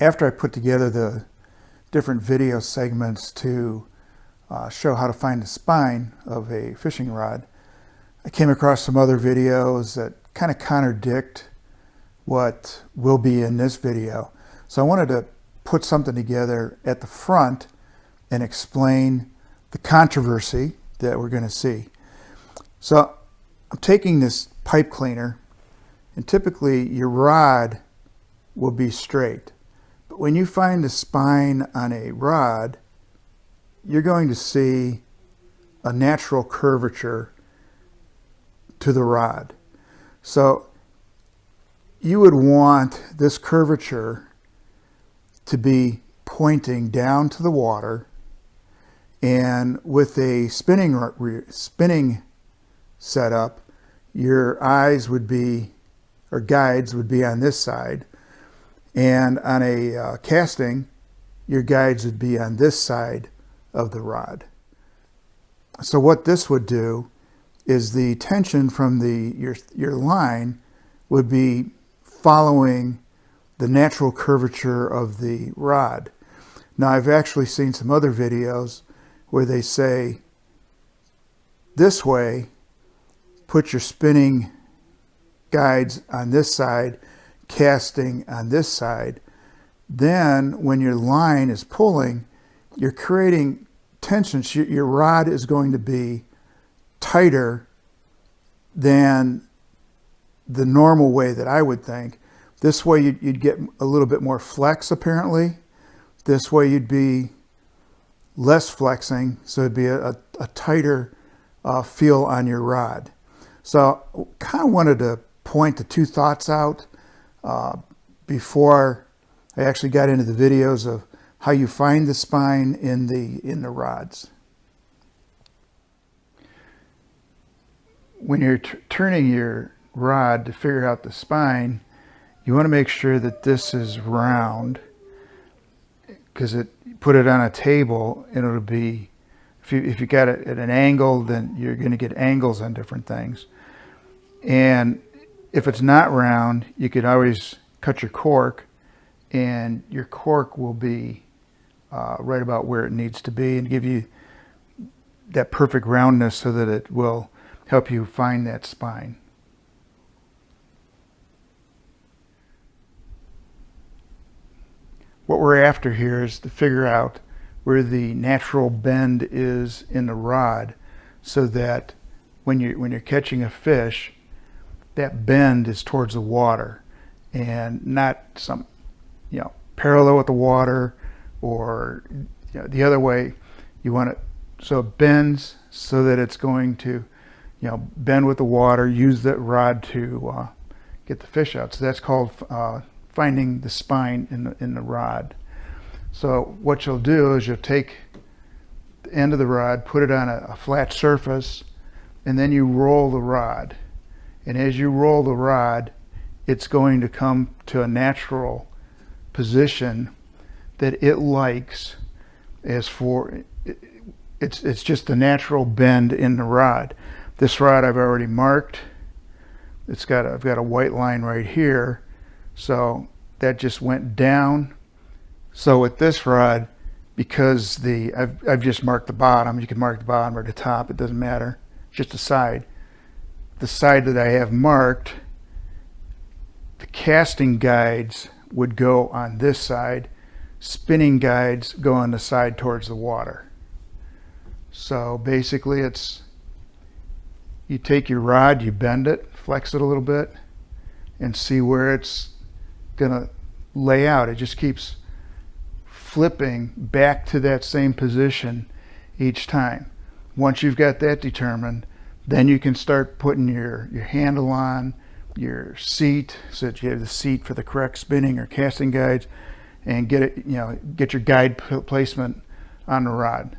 After I put together the different video segments to show how to find the spine of a fishing rod, I came across some other videos that kind of contradict what will be in this video. So I wanted to put something together at the front and explain the controversy that we're going to see. So I'm taking this pipe cleaner, and typically your rod will be straight. But when you find the spine on a rod, you're going to see a natural curvature to the rod. So you would want this curvature to be pointing down to the water, and with a spinning setup, your eyes would be, or guides would be on this side, and on a casting, your guides would be on this side of the rod. So what this would do is the tension from your line would be following the natural curvature of the rod. Now, I've actually seen some other videos where they say, this way, put your spinning guides on this side, casting on this side. Then when your line is pulling, you're creating tension. Your rod is going to be tighter than the normal way that I would think. This way you'd get a little bit more flex apparently. This way you'd be less flexing, so it'd be a tighter feel on your rod. So kind of wanted to point the two thoughts out before I actually got into the videos of how you find the spine in the rods. When you're turning your rod to figure out the spine, you want to make sure that this is round, because put it on a table and it'll be, if you got it at an angle, then you're going to get angles on different things. And if it's not round, you could always cut your cork, and your cork will be right about where it needs to be and give you that perfect roundness so that it will help you find that spine. What we're after here is to figure out where the natural bend is in the rod, so that when you're catching a fish, that bend is towards the water and not some, parallel with the water, or the other way. You want it so it bends so that it's going to bend with the water, use that rod to get the fish out. So that's called finding the spine in the rod. So what you'll do is you'll take the end of the rod, put it on a flat surface, and then you roll the rod. And as you roll the rod, it's going to come to a natural position that it likes. It's just a natural bend in the rod. This rod I've already marked. I've got a white line right here, so that just went down. So with this rod, because I've just marked the bottom, you can mark the bottom or the top, it doesn't matter, just the side. The side that I have marked, the casting guides would go on this side, spinning guides go on the side towards the water. So basically you take your rod, you bend it, flex it a little bit, and see where it's gonna lay out. It just keeps flipping back to that same position each time. Once you've got that determined, then you can start putting your handle on, your seat, so that you have the seat for the correct spinning or casting guides, and get your guide placement on the rod.